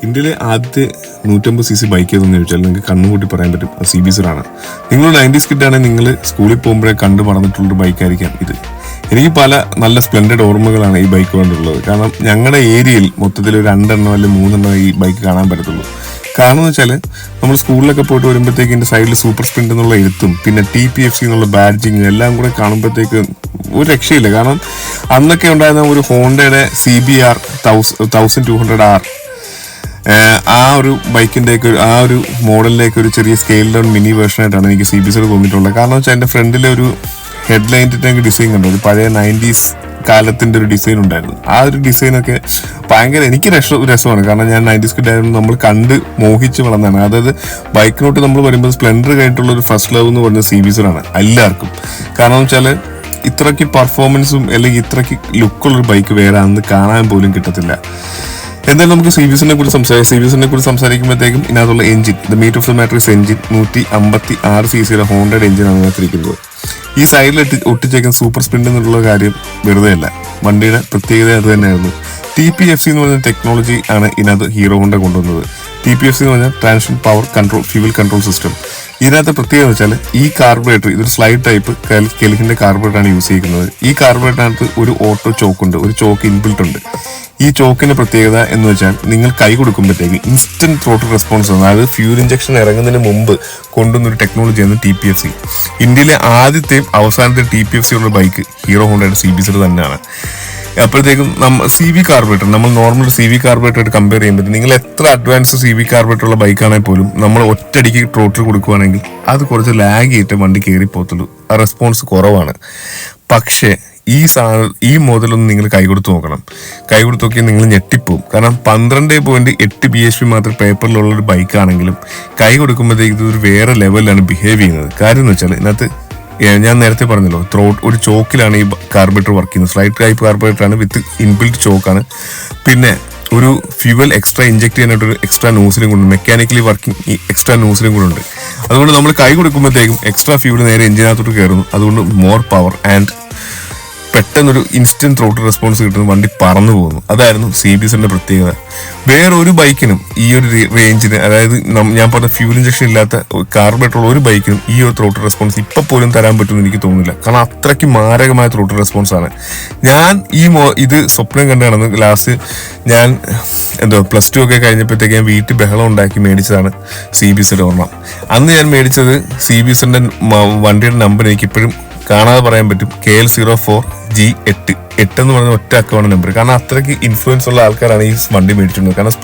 ഇന്ത്യയിലെ ആദ്യത്തെ 150cc bike ഏതെന്ന് ചോദിച്ചാൽ നിങ്ങൾക്ക് കണ്ണുകൂട്ടി പറയാൻ പറ്റും, അത് CB0 ആണ്. നിങ്ങൾ 90s കിട്ടാണെങ്കിൽ നിങ്ങൾ സ്കൂളിൽ പോകുമ്പോഴേ കണ്ടു മറന്നിട്ടുള്ളൊരു ബൈക്കായിരിക്കാം ഇത്. എനിക്ക് പല നല്ല സ്പ്ലെൻഡഡ് ഓർമ്മകളാണ് ഈ ബൈക്ക് കൊണ്ടുള്ളത്. കാരണം ഞങ്ങളുടെ ഏരിയയിൽ മൊത്തത്തിൽ ഒരു 2 അല്ലെങ്കിൽ 3 ഈ ബൈക്ക് കാണാൻ പറ്റത്തുള്ളൂ. കാരണം എന്ന് വെച്ചാൽ നമ്മൾ സ്കൂളിലൊക്കെ പോയിട്ട് വരുമ്പോഴത്തേക്ക് ഇതിന്റെ സൈഡിൽ സൂപ്പർ സ്പ്രിന്റ് എന്നുള്ള എഴുത്തും പിന്നെ TPFC എന്നുള്ള ബാഡ്ജിങ് എല്ലാം കൂടെ കാണുമ്പോഴത്തേക്ക് ഒരു രക്ഷയില്ല. കാരണം അന്നൊക്കെ ഉണ്ടായിരുന്ന ഒരു ഹോണ്ടയുടെ CBR 1200R ആ ഒരു ബൈക്കിന്റെ ആ ഒരു മോഡലിലേക്ക് ഒരു ചെറിയ സ്കെയിൽ ഡൗൺ മിനി വേർഷൻ ആയിട്ടാണ് എനിക്ക് CB0 തോന്നിയിട്ടുള്ളത്. കാരണം വെച്ചാൽ എന്റെ ഫ്രണ്ടിലെ ഒരു ഹെഡ്ലൈറ്റിന്റെ ഡിസൈൻ കണ്ടു, ഒരു പഴയ 90s കാലത്തിന്റെ ഒരു ഡിസൈൻ ഉണ്ടായിരുന്നു. ആ ഒരു ഡിസൈനൊക്കെ ഭയങ്കര എനിക്ക് രസമാണ്. കാരണം ഞാൻ 90s കിട്ടായിരുന്നു നമ്മൾ കണ്ട് മോഹിച്ച് വളർന്നതാണ്. അതായത് ബൈക്കിനോട്ട് നമ്മൾ വരുമ്പോൾ സ്പ്ലെൻഡർ കഴിഞ്ഞിട്ടുള്ള ഒരു ഫസ്റ്റ് ലവ് എന്ന് പറയുന്നത് CB0 ആണ് എല്ലാവർക്കും. കാരണം വെച്ചാൽ ഇത്രയ്ക്ക് പെർഫോമൻസും അല്ലെങ്കിൽ ഇത്രയ്ക്ക് ലുക്കുള്ളൊരു ബൈക്ക് വേറെ അന്ന് കാണാൻ പോലും കിട്ടത്തില്ല. എന്തായാലും നമുക്ക് CB0 കുറിച്ച് സംസാരിക്കുമ്പോഴത്തേക്കും ഇതിനകത്തുള്ള engine, the meat of the matrix engine 156cc ഹോണ്ടയുടെ എഞ്ചിനാണ് ഇതിനകത്തിരിക്കുന്നത്. ഈ സൈഡിൽ ഒട്ടിച്ചേക്കുന്ന സൂപ്പർ സ്പ്രിന്റ് എന്നുള്ള കാര്യം വെറുതെ അല്ല, വണ്ടിയുടെ പ്രത്യേകത അത് തന്നെയായിരുന്നു. TPFC എന്ന് പറഞ്ഞ ടെക്നോളജി ആണ് ഇതിനകത്ത് ഹീറോ ഹോണ്ട കൊണ്ടുവന്നത്. TPFC എന്ന് പറഞ്ഞാൽ transmission power control fuel control system. ഇതിനകത്ത് പ്രത്യേകത വെച്ചാൽ ഈ കാർബറേറ്റർ ഇതൊരു സ്ലൈഡ് ടൈപ്പ് കെൽഹിന്റെ കാർബറേറ്റർ ആണ് യൂസ് ചെയ്യുന്നത്. ഈ കാർബറേറ്ററിനകത്ത് ഒരു ഓട്ടോ ചോക്ക് ഉണ്ട്, ഒരു ചോക്ക് ഇൻബിൽട്ട് ഉണ്ട്. ഈ ചോക്കിന്റെ പ്രത്യേകത എന്ന് വെച്ചാൽ നിങ്ങൾ കൈ കൊടുക്കുമ്പോഴത്തേക്ക് ഇൻസ്റ്റന്റ് ത്രോട്ടിൽ റെസ്പോൺസ് ആണ്. അതായത് ഫ്യൂൽ ഇഞ്ചക്ഷൻ ഇറങ്ങുന്നതിന് മുമ്പ് കൊണ്ടുവന്നൊരു ടെക്നോളജിയാണ് TPFC. ഇന്ത്യയിലെ ആദ്യത്തെയും അവസാനത്തെ TPFC ഉള്ള ബൈക്ക് ഹീറോ ഹോണ്ടയുടെ CB0 തന്നെയാണ്. അപ്പോഴത്തേക്കും CV കാർബറേറ്റർ നമ്മൾ നോർമൽ CV കാർബറേറ്റർ ആയിട്ട് കമ്പയർ ചെയ്യുമ്പോൾ നിങ്ങൾ എത്ര അഡ്വാൻസ് CV കാർബറേറ്റർ ഉള്ള ബൈക്കാണെങ്കിൽ പോലും നമ്മൾ ഒറ്റയടിക്ക് ട്രോട്ടിൽ കൊടുക്കുകയാണെങ്കിൽ അത് കുറച്ച് ലാഗ് ചെയ്തിട്ട് വണ്ടി കയറി പോകത്തുള്ളൂ. ആ റെസ്പോൺസ് കുറവാണ്. പക്ഷേ ഈ മോഡലൊന്നും നിങ്ങൾ കൈ കൊടുത്ത് നോക്കണം. കൈ കൊടുത്ത് നോക്കിയാൽ നിങ്ങൾ ഞെട്ടിപ്പോവും. കാരണം 12.8 bhp മാത്രം പേപ്പറിലുള്ള ഒരു ബൈക്കാണെങ്കിലും കൈ കൊടുക്കുമ്പോഴത്തേക്ക് ഇതൊരു വേറെ ലെവലിലാണ് ബിഹേവ് ചെയ്യുന്നത്. കാര്യം എന്ന് വെച്ചാൽ ഇതിനകത്ത് ഞാൻ നേരത്തെ പറഞ്ഞല്ലോ, ഒരു ചോക്കിലാണ് ഈ കാർബറേറ്റർ വർക്ക് ചെയ്യുന്നത്. സ്ലൈഡ് ടൈപ്പ് കാർബറേറ്റർ ആണ് വിത്ത് ഇൻബിൽറ്റ് ചോക്കാണ്. പിന്നെ ഒരു ഫ്യൂവൽ എക്സ്ട്രാ ഇഞ്ചെക്ട് ചെയ്യാനായിട്ട് ഒരു എക്സ്ട്രാ നോസിലും കൂടെ മെക്കാനിക്കലി വർക്കിംഗ് എക്സ്ട്രാ നോസിലും കൂടെ ഉണ്ട്. അതുകൊണ്ട് നമ്മൾ കൈ കൊടുക്കുമ്പോഴത്തേക്കും എക്സ്ട്രാ ഫ്യൂവൽ നേരെ എഞ്ചിനകത്തോട്ട് കയറുന്നു. അതുകൊണ്ട് മോർ പവർ ആൻഡ് പെട്ടെന്നൊരു ഇൻസ്റ്റന്റ് ത്രോട്ടിൽ റെസ്പോൺസ് കിട്ടുന്ന വണ്ടി പറന്നു പോകുന്നു. അതായിരുന്നു CB0ന്റെ പ്രത്യേകത. വേറൊരു ബൈക്കിനും ഈ ഒരു റേഞ്ചിന്, അതായത് ഞാൻ പറഞ്ഞ ഫ്യൂൽ ഇഞ്ചക്ഷൻ ഇല്ലാത്ത കാർബറേറ്റർ ഉള്ള ഒരു ബൈക്കിനും ഈ ഒരു ത്രോട്ടിൽ റെസ്പോൺസ് ഇപ്പൊ പോലും തരാൻ പറ്റുമെന്ന് എനിക്ക് തോന്നുന്നില്ല. കാരണം അത്രയ്ക്ക് മാരകമായ ത്രോട്ടിൽ റെസ്പോൺസ് ആണ്. ഞാൻ ഇത് സ്വപ്നം കണ്ടാണ് ലാസ്റ്റ് ഞാൻ +2 ഒക്കെ കഴിഞ്ഞപ്പോഴത്തേക്ക് ഞാൻ വീട്ടിൽ ബഹളം ഉണ്ടാക്കി മേടിച്ചതാണ് CB0 ഒരെണ്ണം. അന്ന് ഞാൻ മേടിച്ചത് CB0ന്റെ വണ്ടിയുടെ നമ്പർ എനിക്ക് ഇപ്പോഴും കാണാതെ പറയാൻ പറ്റും, KL04G8 എന്ന് പറഞ്ഞ ഒറ്റ അക്കൗണ്ട് നമ്പർ. കാരണം അത്രയ്ക്ക് ഇൻഫ്ലുവൻസ് ഉള്ള ആൾക്കാരാണ് ഈ വണ്ടി മേടിച്ചിട്ടുള്ളത്. കാരണം